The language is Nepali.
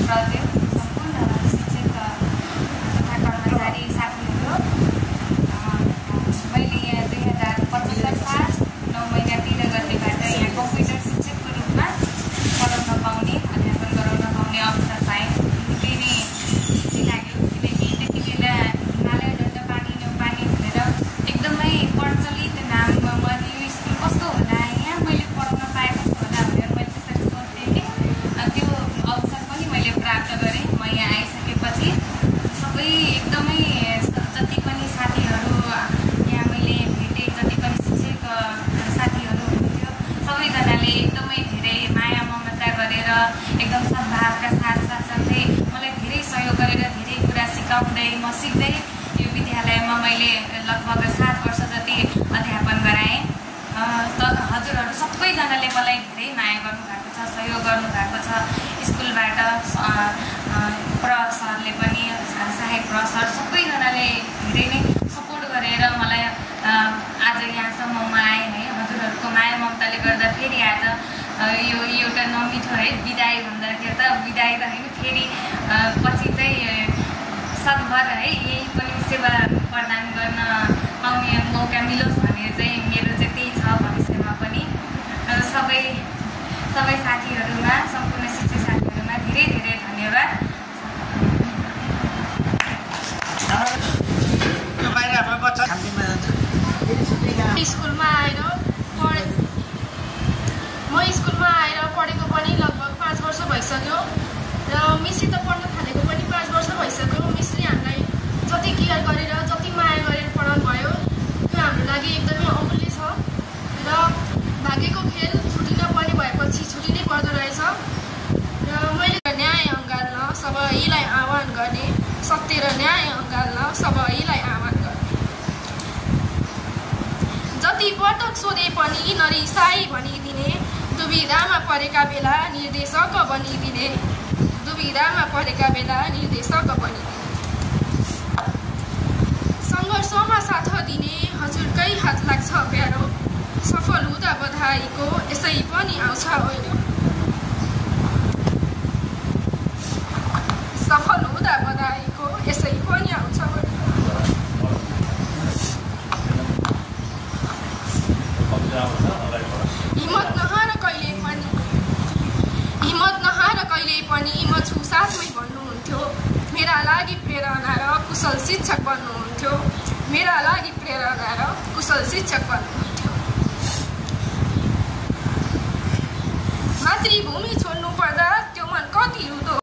प्रदेश सम्पूर्ण शिक्षक तथा कर्मचारी साथीहरू, मैले यहाँ 2075 साल 9 महिना 13 गतेबाट यहाँ कम्प्युटर शिक्षकको रूपमा पढाउन पाउने, अध्यापन गराउन पाउने अवसर पाएँ। निकै नै खुसी लाग्यो, किनकि त्यति बेला हिमालय दण्डपानी न्यौपानी भनेर एकदमै प्रचलित नाममा मैले यो स्कुल कस्तो होला, यहाँ मैले पढाउन पाए कस्तो होला भनेर मैले त्यसरी सोच्थेँ कि त्यो अवसर पनि मैले प्राप्त गरेँ। म यहाँ आइसकेपछि सबै एकदमै जति पनि साथीहरू यहाँ मैले भेटेँ, जति पनि शिक्षक साथीहरू हुनुहुन्थ्यो, सबैजनाले एकदमै धेरै माया ममता गरेर एकदम सद्भावका साथसाथै मलाई धेरै सहयोग गरेर धेरै कुरा सिकाउँदै म सिक्दै यो विद्यालयमा मैले लगभग 7 वर्ष जति अध्यापन गराएँ। हजुरहरू सबैजनाले मलाई धेरै माया गर्नुभएको छ, सहयोग गर्नुभएको छ। स्कुलबाट सरले पनि, सहायक सर सबैजनाले धेरै नै सपोर्ट गरेर मलाई आज यहाँसम्म म आएँ है। हजुरहरूको माया ममताले गर्दा फेरि आज यो एउटा नमिठो है बिदाई भन्दाखेरि त बिदाई त होइन, फेरि पछि चाहिँ सधभर है यही पनि सेवा प्रदान गर्न पाउने मौका मिलोस् भन्ने चाहिँ मेरो चाहिँ त्यही छ भविष्यमा पनि। सबै साथीहरूमा, सम्पूर्ण शिक्षक साथीहरूमा धेरै धेरै धन्यवाद। स्कुलमा आएर पढेको पनि लगभग 5 वर्ष भइसक्यो र मिससित पढ्न थालेको पनि 5 वर्ष भइसक्यो। मिसले हामीलाई जति केयर गरेर, जति माया गरेर पढाउनु भयो, त्यो हाम्रो लागि एकदमै अमूल्य छ। र भाग्यको खेल छुट्टी नपर्ने भएपछि छुट्टी नै पर्दो रहेछ। र मैले न्याय अँगाल्न सबैलाई आह्वान गर्ने, सत्य र न्याय अँगाल्न सबैलाई आह्वान गर्ने। जति पटक सोधे पनि नरिसाई भनिदिने, दुविधामा परेका बेला निर्देशक बनिदिने, दुविधामा परेका बेला निर्देशक बनिदिने। सङ्घर्षमा साथ दिने हजुरकै हात लाग्छ प्यारो, सफल हुँदा बधाईको यसै पनि आउँछ ओइलो, सफल हुँदा बधाईको यसै पनि आउँछ ओइलो। कहिले पनि म छु साथमै भन्नुहुन्थ्यो। मेरा लागि प्रेरणा र कुशल शिक्षक बन्नुहुन्थ्यो, मेरा लागि प्रेरणा र कुशल शिक्षक बन्नुहुन्थ्यो। मातृभूमि छोड्नु पर्दा त्यो मन कति रुदो